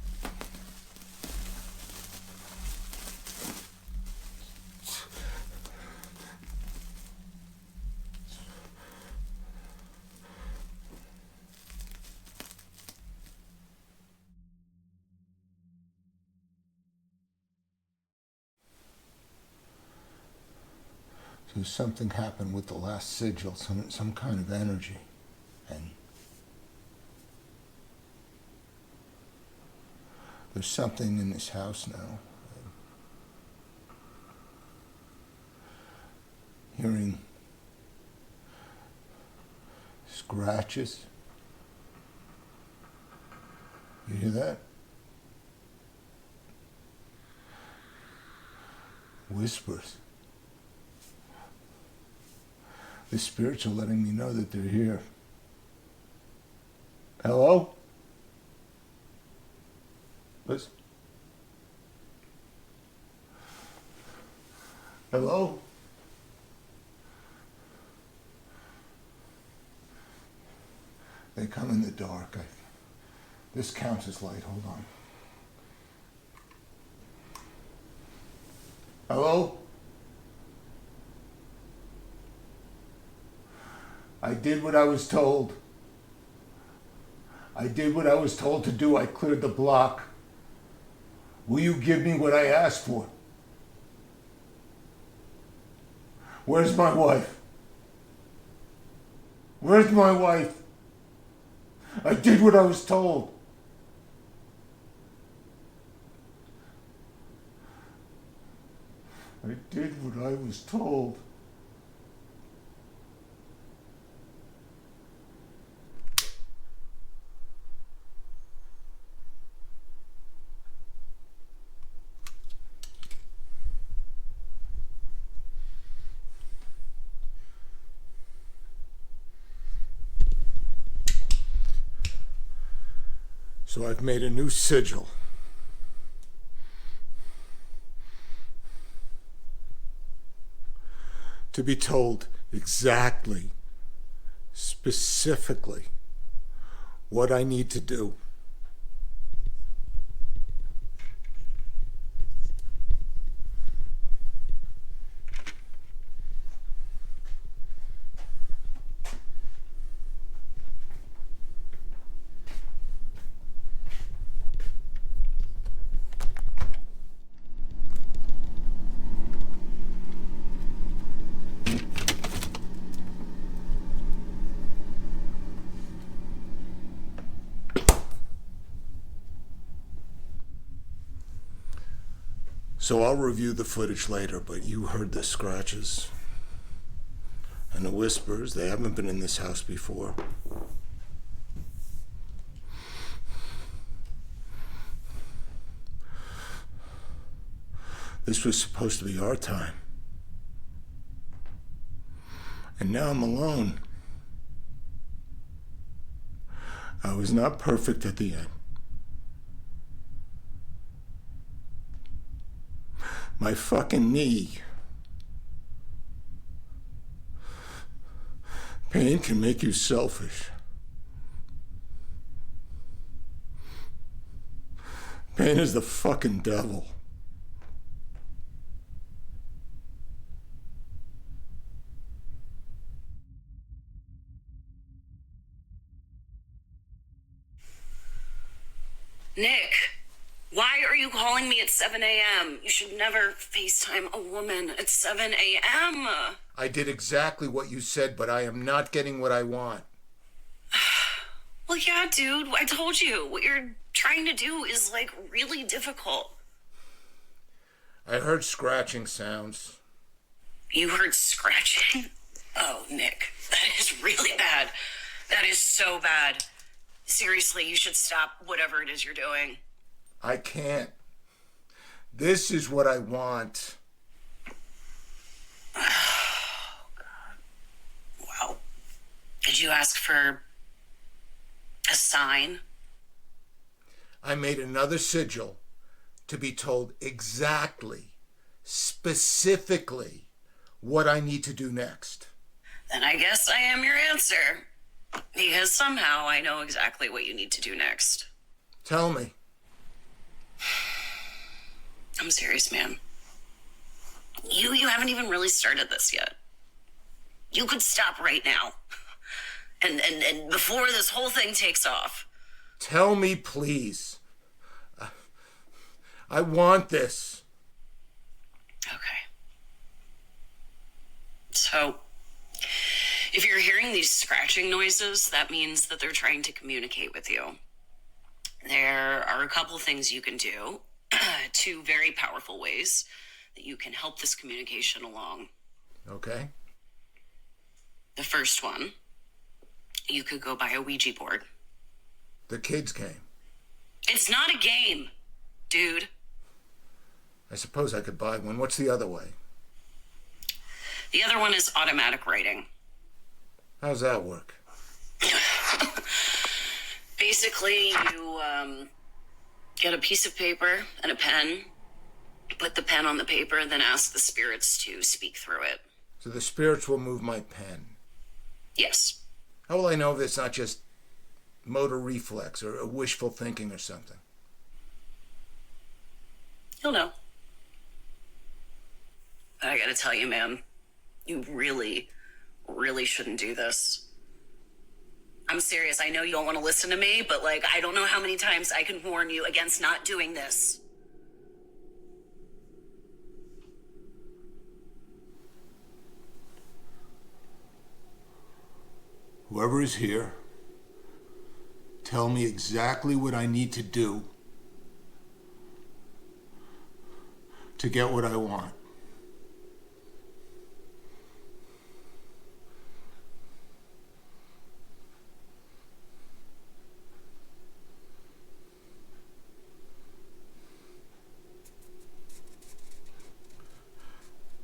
So something happened with the last sigil, some kind of energy. And there's something in this house now. Hearing scratches. You hear that? Whispers. The spirits are letting me know that they're here. Hello? Listen. Hello? They come in the dark. This counts as light. Hold on. Hello? I did what I was told. I did what I was told to do. I cleared the block. Will you give me what I asked for? Where's my wife? Where's my wife? I did what I was told. I did what I was told. So I've made a new sigil. To be told exactly, specifically, what I need to do. So I'll review the footage later, but you heard the scratches and the whispers. They haven't been in this house before. This was supposed to be our time. And now I'm alone. I was not perfect at the end. My fucking knee. Pain can make you selfish. Pain is the fucking devil. Nick, why are you calling me at 7 a.m.? You should never FaceTime a woman at 7 a.m. I did exactly what you said, but I am not getting what I want. Well, yeah, dude, I told you. What you're trying to do is, like, really difficult. I heard scratching sounds. You heard scratching? Oh, Nick, that is really bad. That is so bad. Seriously, you should stop whatever it is you're doing. I can't. This is what I want. Oh, God. Well, did you ask for a sign? I made another sigil to be told exactly, specifically, what I need to do next. Then I guess I am your answer. Because somehow I know exactly what you need to do next. Tell me. I'm serious, man. You haven't even really started this yet. You could stop right now. And before this whole thing takes off. Tell me, please. I want this. Okay. So, if you're hearing these scratching noises, that means that they're trying to communicate with you. There are a couple things you can do, two very powerful ways that you can help this communication along. Okay. The first one, you could go buy a Ouija board. The kids game. It's not a game, dude. I suppose I could buy one. What's the other way? The other one is automatic writing. How's that work? Basically, you get a piece of paper and a pen, put the pen on the paper, and then ask the spirits to speak through it. So the spirits will move my pen. Yes. How will I know if it's not just motor reflex or wishful thinking or something? You'll know. But I gotta tell you, man, you really, really shouldn't do this. I'm serious. I know you don't want to listen to me, but I don't know how many times I can warn you against not doing this. Whoever is here, tell me exactly what I need to do to get what I want.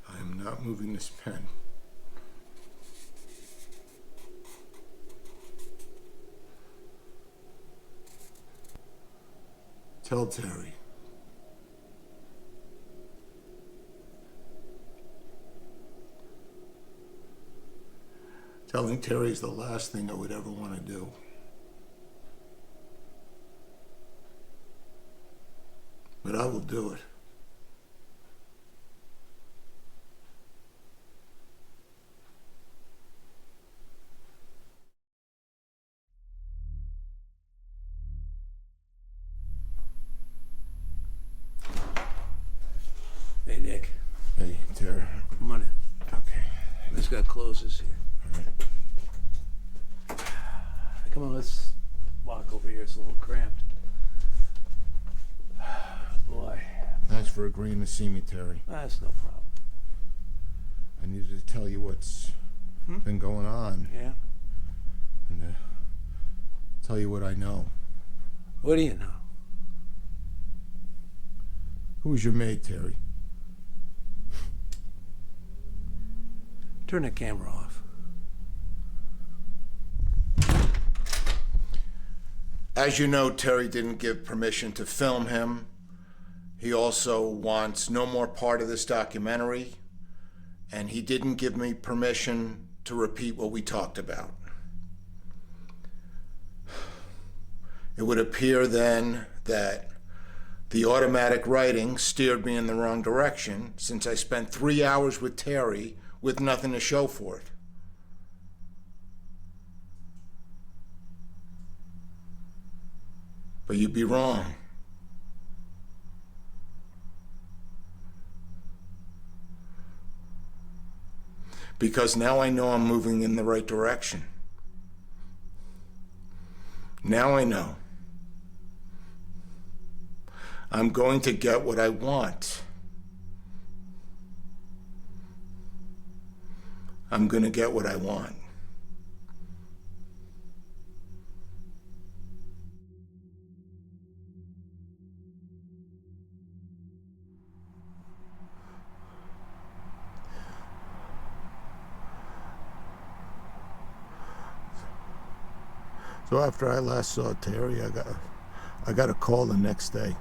I am not moving this pen. Tell Terry. Telling Terry is the last thing I would ever want to do. But I will do it. Hey, Nick. Hey, Terry. Come on in. Okay. I just got to close this here. All right. Come on, let's walk over here. It's a little cramped. Boy. Thanks for agreeing to see me, Terry. That's no problem. I needed to tell you what's been going on. Yeah? And tell you what I know. What do you know? Who's your maid, Terry? Turn the camera off. As you know, Terry didn't give permission to film him. He also wants no more part of this documentary, and he didn't give me permission to repeat what we talked about. It would appear then that the automatic writing steered me in the wrong direction, since I spent 3 hours with Terry with nothing to show for it. But you'd be wrong. Because now I know I'm moving in the right direction. Now I know. I'm going to get what I want. I'm going to get what I want. So after I last saw Terry, I got a call the next day.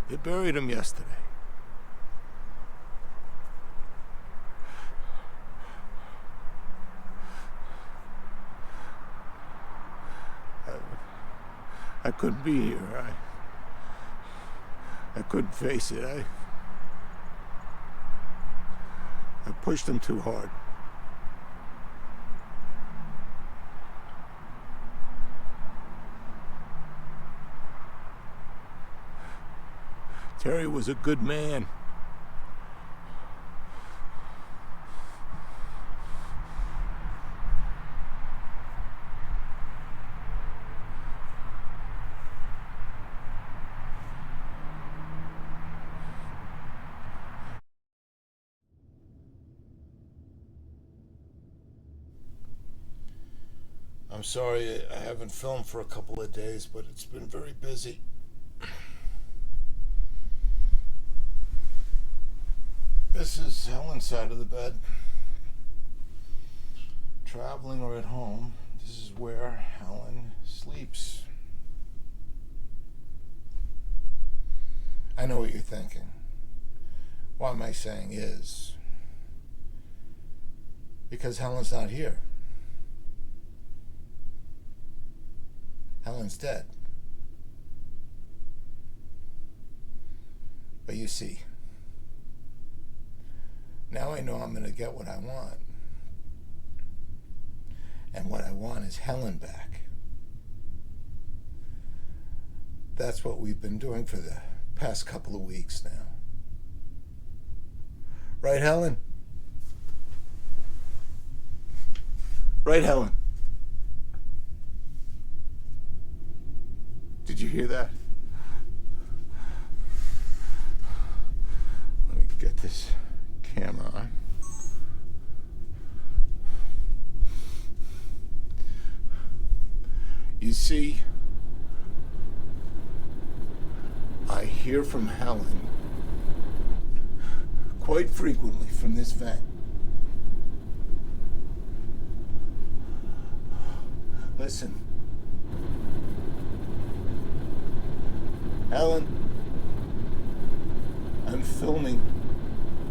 They buried him yesterday. I couldn't be here. I couldn't face it. I pushed him too hard. Terry was a good man. I'm sorry I haven't filmed for a couple of days, but it's been very busy. This is Helen's side of the bed. Traveling or at home, this is where Helen sleeps. I know what you're thinking. Why am I saying is? Because Helen's not here. Helen's dead. But you see, now I know I'm going to get what I want. And what I want is Helen back. That's what we've been doing for the past couple of weeks now. Right, Helen? Right, Helen? Did you hear that? Let me get this camera on. You see, I hear from Helen quite frequently from this vent. Listen. Helen, I'm filming.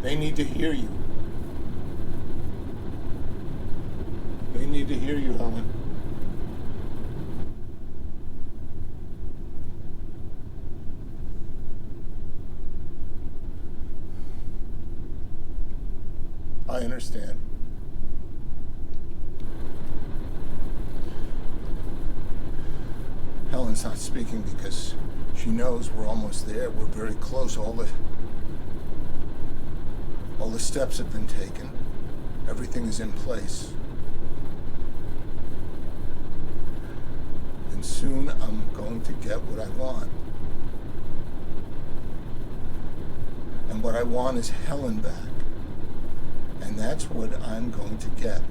They need to hear you. They need to hear you, Helen. I understand. Helen's not speaking because she knows we're almost there. We're very close. All the steps have been taken. Everything is in place. And soon I'm going to get what I want. And what I want is Helen back. And that's what I'm going to get.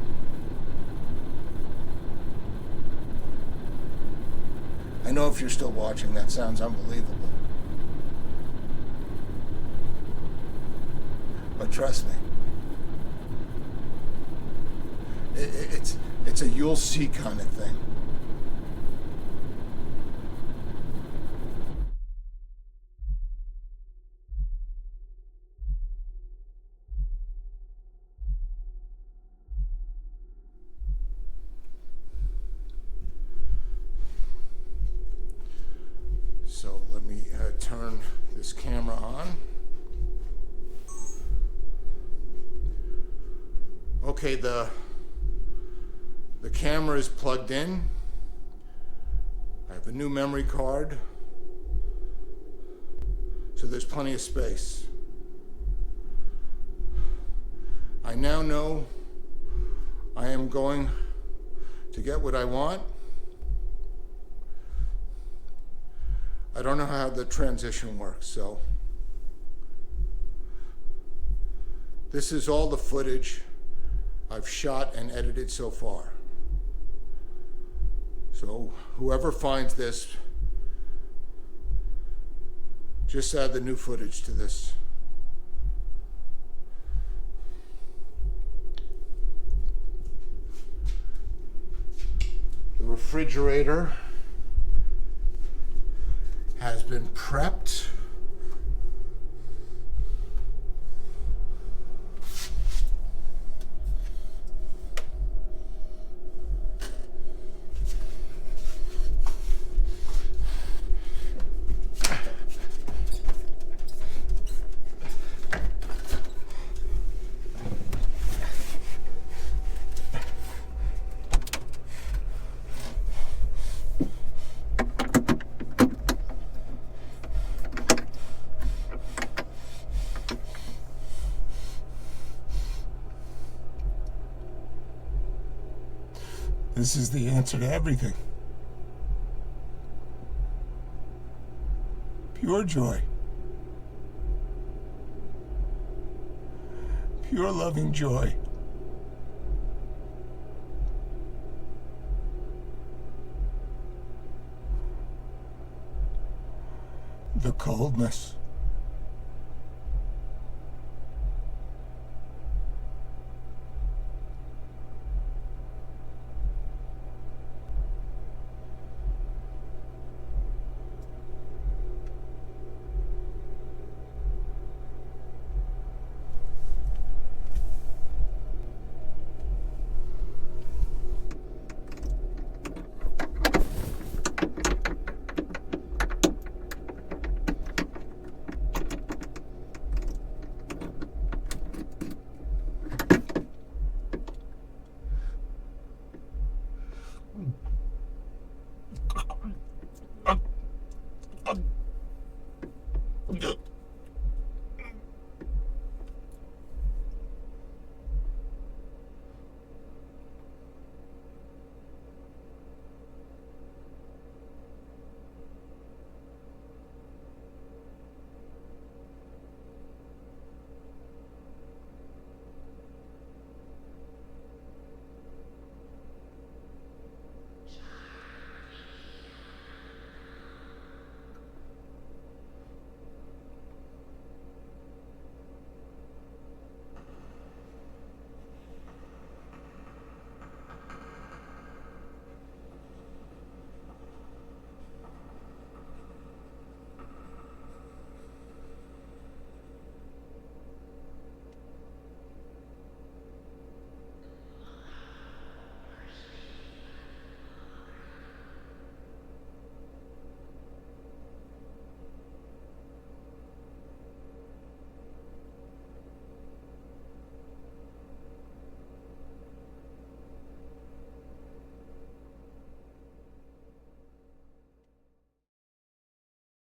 I know if you're still watching, that sounds unbelievable. But trust me, it's a you'll see kind of thing. So let me turn this camera on. Okay, the camera is plugged in. I have a new memory card, so there's plenty of space. I now know I am going to get what I want. I don't know how the transition works, so this is all the footage I've shot and edited so far. So whoever finds this, just add the new footage to this. The refrigerator has been prepped. This is the answer to everything. Pure joy. Pure loving joy. The coldness.